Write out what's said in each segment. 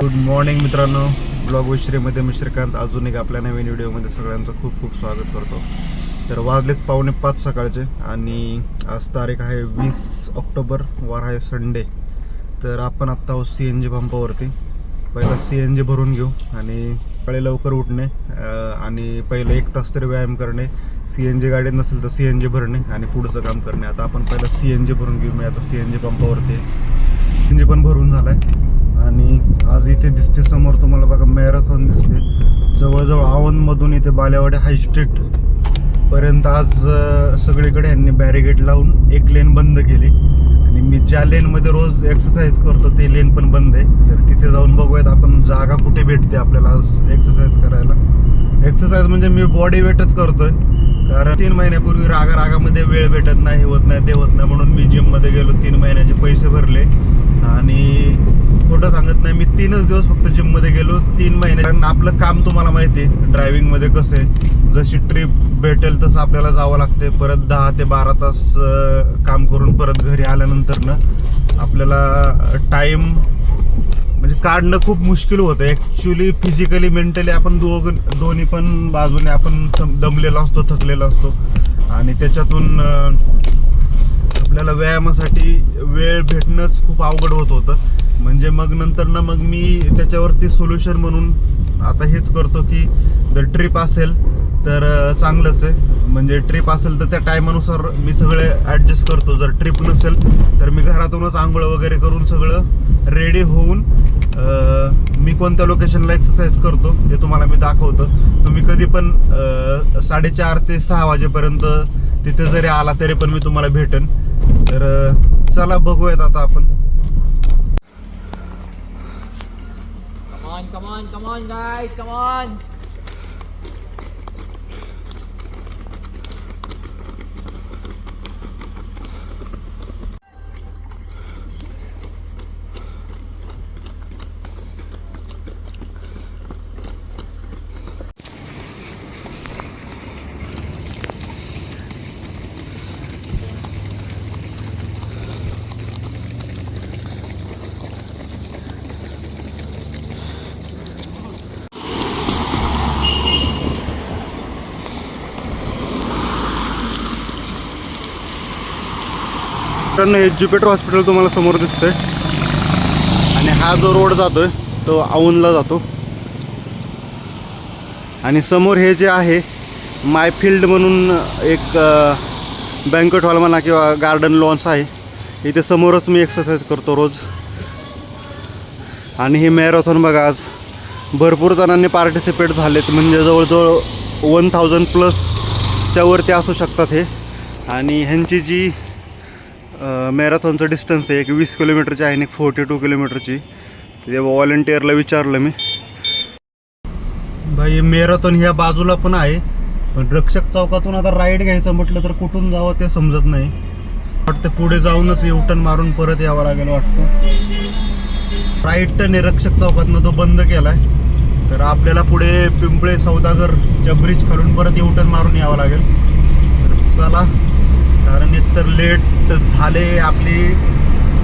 Good morning मित्रांनो, blog विश्रेमध्ये मी श्रीकांत अजून एक आपल्या नवीन व्हिडिओमध्ये सगळ्यांचं खूप खूप स्वागत करतो. तर वाजलेत 4:45 सकाळचे आणि आज तारीख आहे 20 ऑक्टोबर, वार आहे संडे. तर आपण आत्ता आहोत CNG पंपावरती. पहिला CNG भरून घेऊ आणि सकाळी लवकर उठणे आणि पहिलं 1 तास तरी व्यायाम करणे, CNG गाडी नसेल तर CNG भरणे आणि पुढचं काम करणे. आता आपण पहिला CNG भरून घेऊ. मी आता CNG पंपावरती CNG पण भरून झाला आहे आणि आज इथे दिसते समोर तुम्हाला बघा मॅरेथॉन दिसते. जवळजवळ आवनमधून इथे बालेवाडी हाय स्ट्रीट पर्यंत आज सगळीकडे यांनी बॅरिगेड लावून एक लेन बंद केली आणि मी ज्या लेनमध्ये रोज एक्सरसाइज करतो ते लेन पण बंद आहे. तर तिथे जाऊन बघूयात आपण जागा कुठे भेटते आपल्याला आज एक्सरसाइज करायला. एक्सरसाइज म्हणजे मी बॉडी वेटच करतोय, कारण 3 महिन्यापूर्वी रागामध्ये वेळ भेटत नाही, होत नाही ते होत नाही म्हणून मी जिममध्ये गेलो. 3 महिन्याचे पैसे भरले आणि खोटं सांगत नाही, मी 3च दिवस फक्त जिममध्ये गेलो 3 महिने. कारण आपलं काम तुम्हाला माहिती आहे ड्रायव्हिंगमध्ये कसं आहे, जशी ट्रिप भेटेल तसं आपल्याला जावं लागते. परत 10 ते 12 तास काम करून परत घरी आल्यानंतर ना आपल्याला टाईम म्हणजे काढणं खूप मुश्किल होतं ॲक्च्युली. फिजिकली मेंटली आपण दोन्ही पण बाजूने आपण दमलेलो असतो, थकलेलो असतो आणि त्याच्यातून आपल्याला व्यायामासाठी वेळ भेटणंच खूप अवघड होत होतं. म्हणजे मग नंतर ना मग मी त्याच्यावरती सोल्युशन म्हणून आता हेच करतो की जर ट्रिप असेल तर चांगलंच आहे. म्हणजे ट्रिप असेल तर त्या टायमानुसार मी सगळे ॲडजस्ट करतो. जर ट्रिप नसेल तर मी घरातूनच आंघोळ वगैरे करून सगळं रेडी होऊन मी कोणत्या लोकेशनला एक्सरसाइज करतो ते तुम्हाला मी दाखवतो. तुम्ही कधी पण 4:30 ते 6 वाजेपर्यंत तिथे जरी आला तरी पण मी तुम्हाला भेटेन. तर चला बघूयात आता आपण. Come on guys, come on. हे ज्युपिटर हॉस्पिटल तुम्हाला समोर दिसतंय आणि हा जो रोड जातोय तो औंधला जातो आणि समोर हे जे आहे मायफिल्ड म्हणून एक बँकेट हॉल म्हणा किंवा गार्डन लॉन्स आहे. इथे समोरच मी एक्सरसाइज करतो रोज. आणि हे मॅरेथॉन बघा आज भरपूर जणांनी पार्टिसिपेट झालेत, म्हणजे जवळजवळ 1000+ वरती असू शकतात हे. आणि ह्यांची जी मॅरेथॉनचं डिस्टन्स आहे एक 20 किलोमीटरची आहे आणि एक 42 किलोमीटरची. ते व्हॉलंटिअरला विचारलं मी, भाई मॅरेथॉन ह्या बाजूला पण आहे पण रक्षक चौकातून आता राईड घ्यायचं म्हटलं तर कुठून जावं ते समजत नाही. वाटतं पुढे जाऊनच युटर्न मारून परत यावं लागेल वाटतं. राईट टर्न आहे रक्षक चौकातनं, तो बंद केला आहे. तर आपल्याला पुढे पिंपळे सौदागरच्या ब्रिज खालून परत युटर्न मारून यावं लागेल. तर चला, कारण एकतर लेट झाले. आपली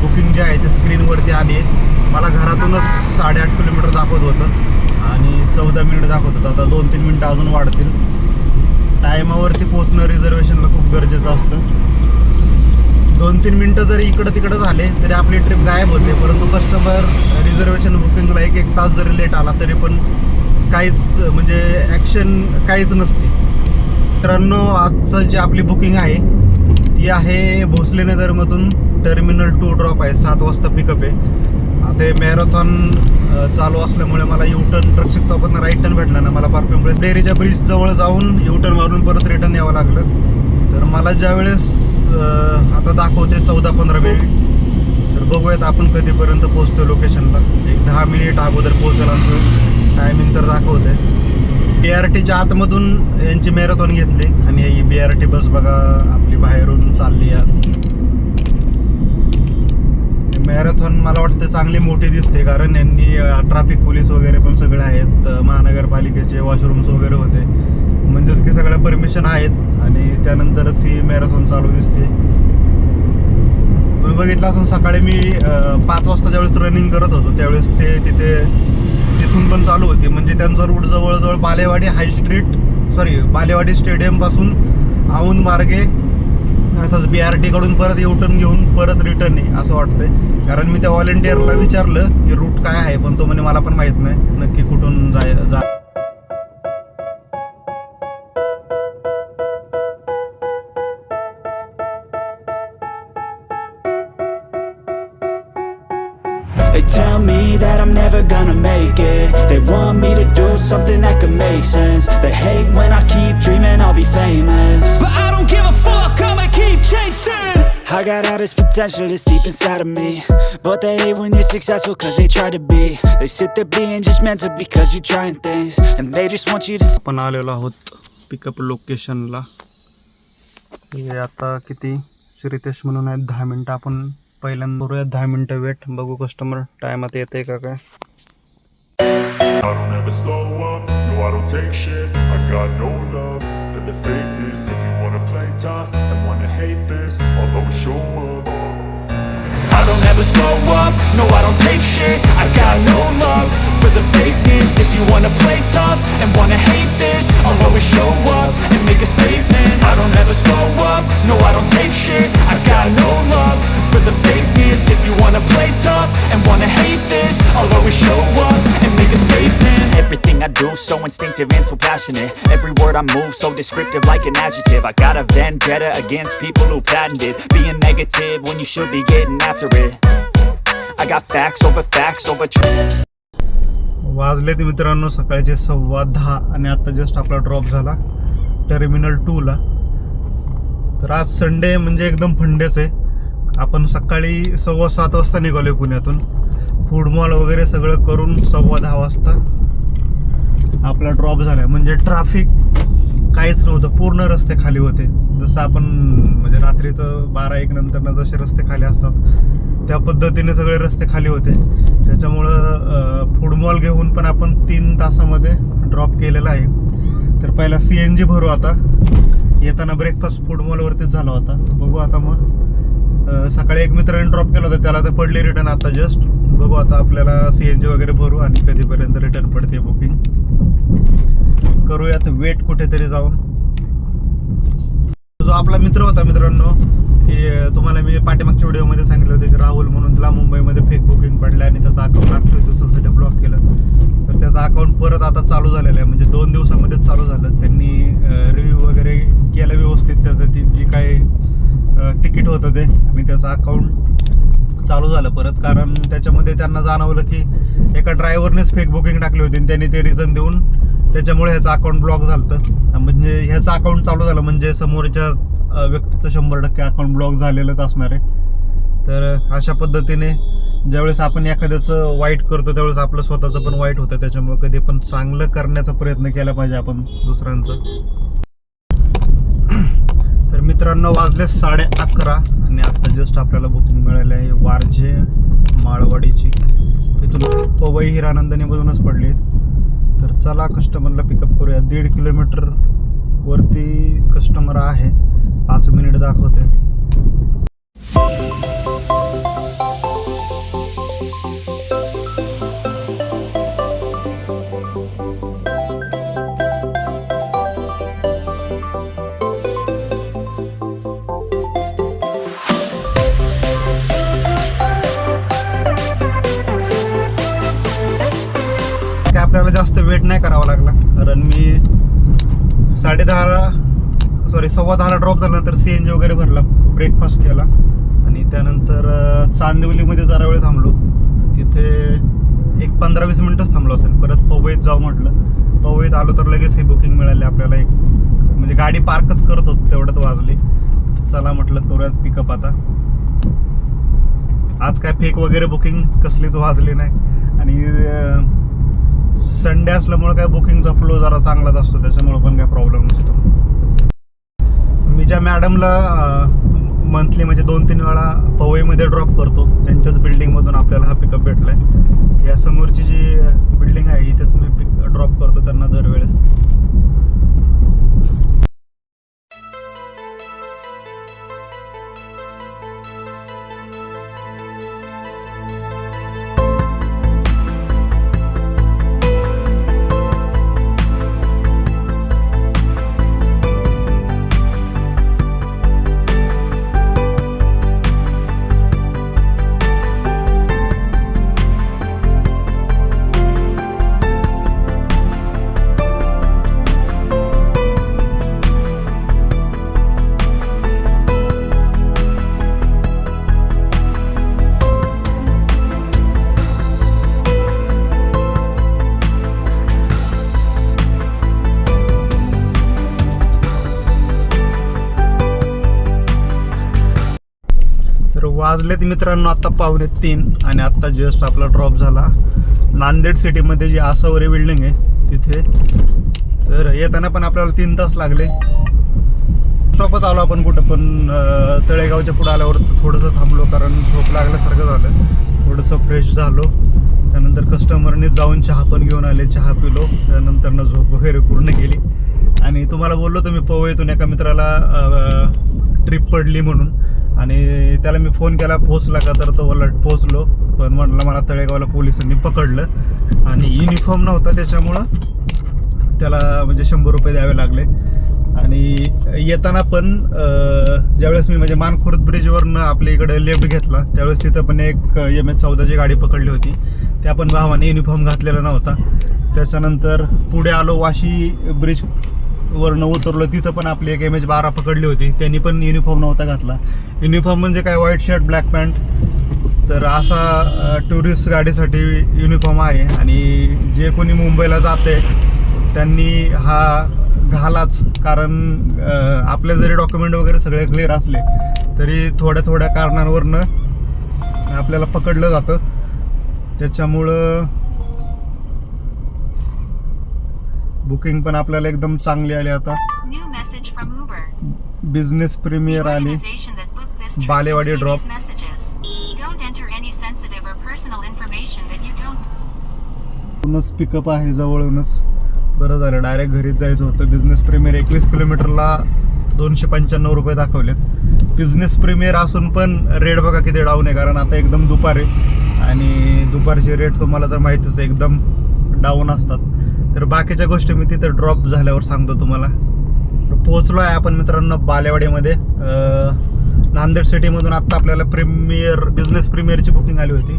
बुकिंग जी आहे ते स्क्रीनवरती आली आहे. मला घरातूनच 8.5 किलोमीटर दाखवत होतं आणि 14 मिनिट दाखवत होतं. आता 2-3 मिनटं अजून वाढतील. टायमावरती पोहोचणं रिझर्वेशनला खूप गरजेचं असतं. 2-3 मिनटं जरी इकडं तिकडं झाले तरी आपली ट्रिप गायब होते. परंतु कस्टमर रिझर्वेशन बुकिंगला 1 तास जरी लेट आला तरी पण काहीच म्हणजे ॲक्शन काहीच नसते. मित्रांनो, आजचं जी आपली बुकिंग आहे ती आहे भोसलेनगरमधून टर्मिनल 2 ड्रॉप आहे. 7 वाजता पिकअप आहे. आता हे मॅरेथॉन चालू असल्यामुळे मला युटर्न रक्षक चौकातनं राईट टर्न भेटला ना, मला पार पिंपळे डेअरीच्या ब्रिज जवळ जाऊन युटर्न मारून परत रिटर्न यावं लागलं. तर मला ज्यावेळेस आता दाखवते 14-15 मिनिट, तर बघूयात आपण कधीपर्यंत पोहोचतो लोकेशनला. एक 10 मिनिट अगोदर पोहोचेल असं टायमिंग तर दाखवते. BRTच्या आतमधून यांची मॅरेथॉन घेतली आणि ही BRT बस बघा आपली बाहेरून चालली आज. मॅरेथॉन मला वाटतं चांगली मोठी दिसते, कारण यांनी ट्रॅफिक पोलीस वगैरे पण सगळे आहेत. महानगरपालिकेचे वॉशरूम्स वगैरे होते, म्हणजेच की सगळ्या परमिशन आहेत आणि त्यानंतरच ही मॅरेथॉन चालू दिसते. बघितलं असून सकाळी मी 5 वाजता ज्यावेळेस रनिंग करत होतो त्यावेळेस ते तिथून पण चालू होती. म्हणजे त्यांचा रूट जवळजवळ बालेवाडी स्टेडियमपासून औंध मार्गे असंच BRT कडून परत U-टर्न घेऊन परत रिटर्न आहे असं वाटतंय. कारण मी त्या व्हॉलेंटिअरला विचारलं की रूट काय आहे, पण तो म्हणे मला पण माहीत नाही नक्की कुठून जा. They tell me that I'm never gonna make it. They want me to do something that could make sense. They hate when I keep dreaming I'll be famous, but I don't give a fuck, I'ma keep chasing. I got all this potential that's deep inside of me, but they hate when you're successful cause they try to be. They sit there being judgmental because you're trying things, and they just want you to आपण आलेलो आहोत pickup लोकेशनला. हे आता किती श्रीतेश म्हणून आहेत 10 मिनटं. आपण पहिल्यांदा करूया 10 मिनटं वेट, बघू कस्टमर टायमात येते का काय. I don't ever slow up, no I don't take shit. I got no love for the fakeness. If you wanna play tough and wanna hate this, I'll always show up. I don't ever slow up, no I don't take shit. I got no love for the fakeness. If you wanna play tough and wanna hate this, I'll always show up and make a statement. I don't ever slow up, no I don't take shit. I got no love for the fakeness. If you wanna play tough and wanna hate this, I'll always show up and make a statement. Everything I do so instinctive and so passionate. Every word I move so descriptive like an adjective. I got a vendetta against people who patented being negative when you should be getting after it. I got facts over truth. वाजले ते मित्रांनो सकाळचे 10:15 आणि आता just आपला drop झाला terminal 2ला. तर आज संडे म्हणजे एकदम फंडेच आहे. आपण सकाळी 7:15 वाजता निघालोय पुण्यातून. फूड मॉल वगैरे सगळं करून 10:15 वाजता आपला ड्रॉप झाला. म्हणजे ट्रॅफिक काहीच नव्हतं, पूर्ण रस्ते खाली होते. जसं आपण म्हणजे रात्रीचं 12-1 नंतर जसे रस्ते खाली असतात त्या पद्धतीने सगळे रस्ते खाली होते. त्याच्यामुळं फूड मॉल घेऊन पण आपण 3 तासामध्ये ड्रॉप केलेला आहे. तर पहिला CNG भरू. आता येताना ब्रेकफास्ट फूड मॉलवरतीच झाला होता. बघू आता मग सकाळी एक मित्राने ड्रॉप केला होता, त्याला तर पडली रिटर्न आता जस्ट. बघू आता आपल्याला CNG वगैरे भरू आणि कधीपर्यंत रिटर्न पडते बुकिंग करूयात वेट कुठेतरी जाऊन. जो आपला मित्र होता मित्रांनो की तुम्हाला मी पाठीमागच्या व्हिडिओमध्ये सांगितलं होतं की राहुल म्हणून त्याला मुंबईमध्ये फेक बुकिंग पडलं आणि त्याचं अकाउंट 28 दिवसांसाठी ब्लॉक केलं. तर त्याचं अकाउंट परत आता चालू झालेलं आहे, म्हणजे 2 दिवसामध्येच चालू झालं. त्यांनी रिव्ह्यू वगैरे केलं व्यवस्थित त्याचं, ती जी काय तिकीट होतं ते, आणि त्याचं अकाउंट चालू झालं परत. कारण त्याच्यामध्ये त्यांना जाणवलं की एका ड्रायव्हरनेच फेक बुकिंग टाकली होती आणि त्यांनी ते रिझन देऊन त्याच्यामुळे ह्याचं अकाउंट ब्लॉक झालं होतं. म्हणजे ह्याचं अकाउंट चालू झालं म्हणजे समोरच्या व्यक्तीचं 100% अकाउंट ब्लॉक झालेलंच असणार आहे. तर अशा पद्धतीने ज्यावेळेस आपण एखाद्याचं वाईट करतो त्यावेळेस आपलं स्वतःचं पण वाईट होतं. त्याच्यामुळे कधी पण चांगलं करण्याचा प्रयत्न केला पाहिजे आपण दुसऱ्यांचं. तर मित्रांनो वाजले 11:30 आणि आता जस्ट आपल्याला बुकिंग मिळाली आहे वारजे माळवाडीची. इथून पवई हिरानंदनीमधूनच पडली. तर चला कस्टमरला पिकअप करूया. 1.5 किलोमीटर वरती कस्टमर आहे. 5 मिनिट दाखवते. आपल्याला जास्त वेट नाही करावा लागला, कारण मी 10:15 ड्रॉप झाल्यानंतर CNG वगैरे भरला, ब्रेकफास्ट केला आणि त्यानंतर चांदिवलीमध्ये जरा वेळ थांबलो. तिथे एक 15-20 मिनटंच थांबलो असेल. परत पवईत जाऊ म्हटलं. पवईत आलो तर लगेच ही बुकिंग मिळाली आपल्याला. एक म्हणजे गाडी पार्कच करत होतो तेवढ्यात वाजली. चला म्हटलं करूयात पिकअप आता. आज काय फेक वगैरे बुकिंग कसलीच वाजली नाही आणि संडे असल्यामुळे काय बुकिंगचा फ्लो जरा चांगलाच असतो, त्याच्यामुळे पण काय प्रॉब्लेम नसतो. मी ज्या मॅडमला मंथली म्हणजे 2-3 वेळा पवईमध्ये ड्रॉप करतो त्यांच्याच बिल्डिंगमधून आपल्याला हा पिकअप भेटला आहे. या समोरची जी बिल्डिंग आहे इथेच मी ड्रॉप करतो त्यांना दरवेळेस. वाजलेत मित्रांनो आता 2:45 आणि आत्ता जस्ट आपला ड्रॉप झाला नांदेड सिटीमध्ये जी आसावरी बिल्डिंग आहे तिथे. तर येताना पण आपल्याला 3 तास लागले. स्टॉपच आलो आपण कुठं पण तळेगावच्या पुढे आल्यावर थोडंसं थांबलो कारण झोप लागल्यासारखं झालं. थोडंसं फ्रेश झालो. त्यानंतर कस्टमरने जाऊन चहा पण घेऊन आले, चहा पिलो. त्यानंतर झोप वगैरे पूर्ण केली. आणि तुम्हाला बोललो तुम्ही पवईतून एका मित्राला ट्रिप पडली म्हणून आणि त्याला मी फोन केला पोहोचला का, तर तो बोलला पोहोचलो. पण म्हटलं मला तळेगावला पोलिसांनी पकडलं आणि युनिफॉर्म नव्हता त्याच्यामुळं त्याला म्हणजे 100 रुपये द्यावे लागले. आणि येताना पण ज्यावेळेस मी म्हणजे मानखुर्द ब्रिजवरनं आपल्या इकडे लेफ्ट घेतला त्यावेळेस तिथं पण एक MS-14ची गाडी पकडली होती. त्या पण भावाने युनिफॉर्म घातलेला नव्हता. त्याच्यानंतर पुढे आलो वाशी ब्रिजवरनं उतरलो तिथं पण आपली एक MS-12 पकडली होती. त्यांनी पण युनिफॉर्म नव्हता घातला. युनिफॉर्म म्हणजे काय व्हाईट शर्ट ब्लॅक पॅन्ट. तर असा टुरिस्ट गाडीसाठी युनिफॉर्म आहे. आणि जे कोणी मुंबईला जाते त्यांनी हा घालाच, कारण आपले जरी डॉक्युमेंट वगैरे सगळे क्लिअर असले तरी थोड्या थोड्या कारणांवरनं आपल्याला पकडलं जातं. त्याच्यामुळं बुकिंग पण आपल्याला एकदम चांगली आली. आता बिझनेस प्रीमियर आली, बालेवाडी ड्रॉप. पूर्णच पिकअप आहे जवळूनच. बरं झालं, डायरेक्ट घरीच जायचं होतं. बिझनेस प्रीमियर 21 किलोमीटरला 295 रुपये दाखवलेत. बिझनेस प्रीमियर असून पण रेट बघा किती डाऊन आहे, कारण आता एकदम दुपार आहे आणि दुपारचे रेट तुम्हाला तर माहितीच आहे एकदम डाऊन असतात. तर बाकीच्या गोष्टी मी तिथे ड्रॉप झाल्यावर सांगतो तुम्हाला. पोहोचलो आहे आपण मित्रांनो बालेवाडीमध्ये. नांदेड सिटीमधून आत्ता आपल्याला बिझनेस प्रीमियरची बुकिंग आली होती.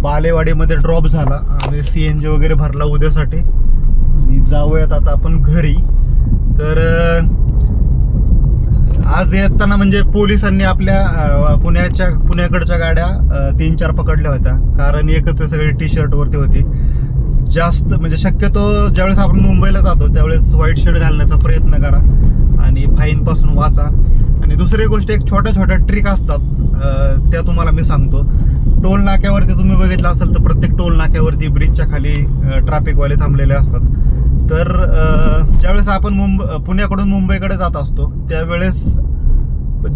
बालेवाडीमध्ये ड्रॉप झाला आणि CNG वगैरे भरला उद्यासाठी. जाऊयात आता आपण घरी. तर आज येताना म्हणजे पोलिसांनी आपल्या पुण्याकडच्या गाड्या 3-4 पकडल्या होत्या, कारण एकच सगळी T-शर्ट वरती होती. जास्त म्हणजे शक्यतो ज्यावेळेस आपण मुंबईला जातो त्यावेळेस व्हाईट शर्ट घालण्याचा प्रयत्न करा आणि फाईनपासून वाचा. आणि दुसरी गोष्ट एक छोट्या छोट्या ट्रिक असतात त्या तुम्हाला मी सांगतो. टोल नाक्यावरती तुम्ही बघितलं असेल तर प्रत्येक टोल नाक्यावरती ब्रिजच्या खाली ट्रॅफिकवाले थांबलेले असतात. तर ज्यावेळेस आपण पुण्याकडून मुंबईकडे जात असतो त्यावेळेस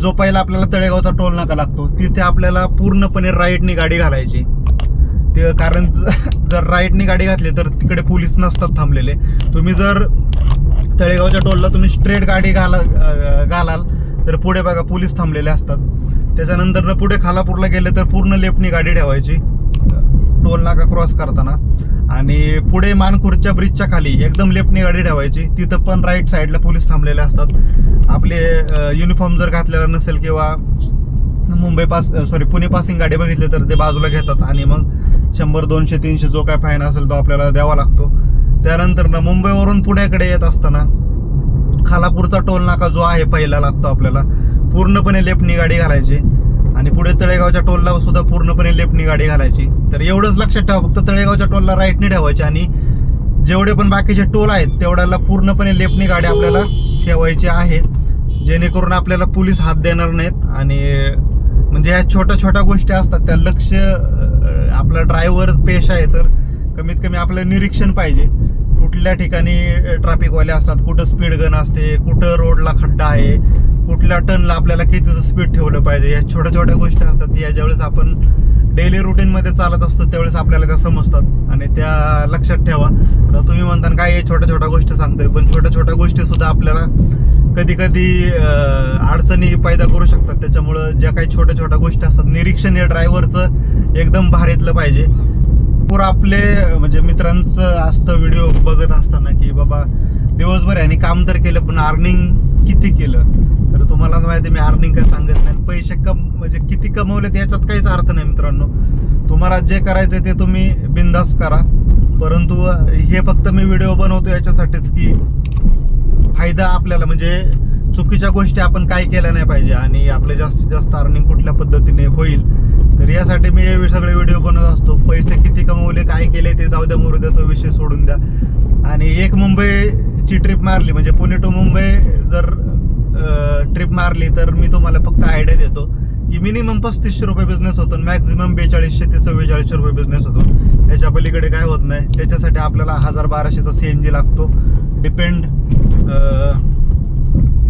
जो पहिला आपल्याला तळेगावचा टोल नाका लागतो तिथे आपल्याला पूर्णपणे राईटनी गाडी घालायची. ते कारण जर राईटनी गाडी घातली तर तिकडे पोलीस नसतात थांबलेले. तुम्ही जर तळेगावच्या टोलला तुम्ही स्ट्रेट गाडी घालाल तर पुढे बघा पोलीस थांबलेले असतात. त्याच्यानंतर पुढे खालापूरला गेले तर पूर्ण लेफ्टनी गाडी ठेवायची टोल नाका क्रॉस करताना. आणि पुढे मानखुर्दच्या ब्रिजच्या खाली एकदम लेफ्टनी गाडी ठेवायची. तिथं पण राईट साईडला पोलीस थांबलेले असतात. आपले युनिफॉर्म जर घातलेला नसेल किंवा पुणे पासिंग गाडी बघितली तर ते बाजूला घेतात आणि मग 100, 200, 300 जो काय फाईन असेल तो आपल्याला द्यावा लागतो. त्यानंतर मुंबईवरून पुण्याकडे येत असताना खालापूरचा टोल नाका जो आहे पहिला लागतो आपल्याला, पूर्णपणे लेफ्टनी गाडी घालायची. आणि पुढे तळेगावच्या टोलला सुद्धा पूर्णपणे लेफ्टनी गाडी घालायची. तर एवढंच लक्षात ठेवा, फक्त तळेगावच्या टोलला राईटनी ठेवायची आणि जेवढे पण बाकीचे टोल आहेत तेवढ्याला पूर्णपणे लेफ्टनी गाडी आपल्याला ठेवायची आहे, जेणेकरून आपल्याला पोलीस हात देणार नाहीत. आणि म्हणजे ह्या छोट्या छोट्या गोष्टी असतात त्या लक्ष आपला ड्रायव्हर पेशा आहे तर कमीत कमी आपलं निरीक्षण पाहिजे. कुठल्या ठिकाणी ट्रॅफिकवाले असतात, कुठं स्पीड गन असते, कुठं रोडला खड्डा आहे, कुठल्या टर्नला आपल्याला कितीचं स्पीड ठेवलं पाहिजे. या छोट्या छोट्या गोष्टी असतात या ज्यावेळेस आपण डेली रुटीनमध्ये चालत असतो त्यावेळेस आपल्याला त्या समजतात आणि त्या लक्षात ठेवा. तर तुम्ही म्हणता काय हे छोट्या छोट्या गोष्टी सांगतोय, पण छोट्या छोट्या गोष्टी सुद्धा आपल्याला कधी कधी अडचणी पैदा करू शकतात. त्याच्यामुळं ज्या काही छोट्या छोट्या गोष्टी असतात निरीक्षण हे ड्रायव्हरचं एकदम भारीतलं पाहिजे. पूर आपले म्हणजे मित्रांचं असतं व्हिडिओ बघत असताना की बाबा दिवसभर यांनी काम तर केलं पण अर्निंग किती केलं. तर तुम्हाला माहिती मी अर्निंग काय सांगत नाही. पैसे म्हणजे किती कमवले याच्यात काहीच अर्थ नाही मित्रांनो. तुम्हाला जे करायचं ते तुम्ही बिंदास करा. परंतु हे फक्त मी व्हिडिओ बनवतो याच्यासाठीच की फायदा आपल्याला म्हणजे चुकीच्या गोष्टी आपण काय केल्या नाही पाहिजे आणि आपले जास्तीत जास्त अर्निंग कुठल्या पद्धतीने होईल. तर यासाठी मी हे सगळे व्हिडिओ बनवत असतो. पैसे किती कमवले काय केले ते जाऊ द्या, मरू द्या, तो विषय सोडून द्या. आणि एक मुंबईची ट्रिप मारली म्हणजे पुणे टू मुंबई जर ट्रिप मारली तर मी तुम्हाला फक्त आयडिया देतो की मिनिमम 3500 रुपये बिझनेस होतो, मॅक्झिमम 4200 ते 4400 रुपये बिझनेस होतो. याच्या पलीकडे काय होत नाही. त्याच्यासाठी आपल्याला 1200चा CNG लागतो. डिपेंड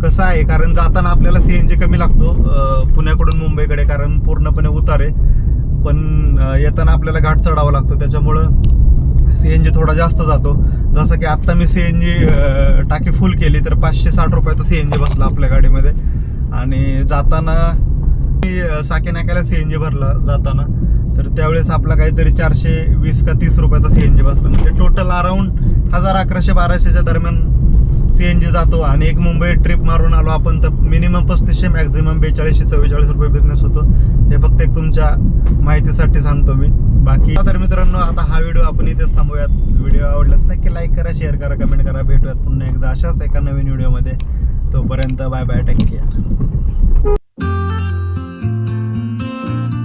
कसं आहे, कारण जाताना आपल्याला CNG कमी लागतो पुण्याकडून मुंबईकडे, कारण पूर्णपणे उतारे, पण येताना आपल्याला घाट चढावा लागतो, त्याच्यामुळं CNG थोडा जास्त जातो. जसं की आत्ता मी CNG टाकी फुल केली तर 560 रुपयाचा CNG बसला आपल्या गाडीमध्ये. आणि जाताना मी साके नाक्याला CNG भरला जाताना, तर त्यावेळेस आपला काहीतरी 420 का 30 रुपयाचा CNG बसला. म्हणजे टोटल अराऊंड 1100-1200च्या दरम्यान CNG जातो. आणि एक मुंबई ट्रिप मारून आलो आपण तर मिनिमम 3500, मॅक्झिमम 4200-44 रुपये बिझनेस होतो. हे फक्त एक तुमच्या माहितीसाठी सांगतो मी. बाकी तर मित्रांनो, आता हा व्हिडिओ आपण इथेच थांबूयात. व्हिडिओ आवडलाच नक्की लाईक करा, शेअर करा, कमेंट करा. भेटूयात पुन्हा एकदा अशाच एका नवीन व्हिडिओमध्ये. तोपर्यंत बाय बाय, टेक केअर.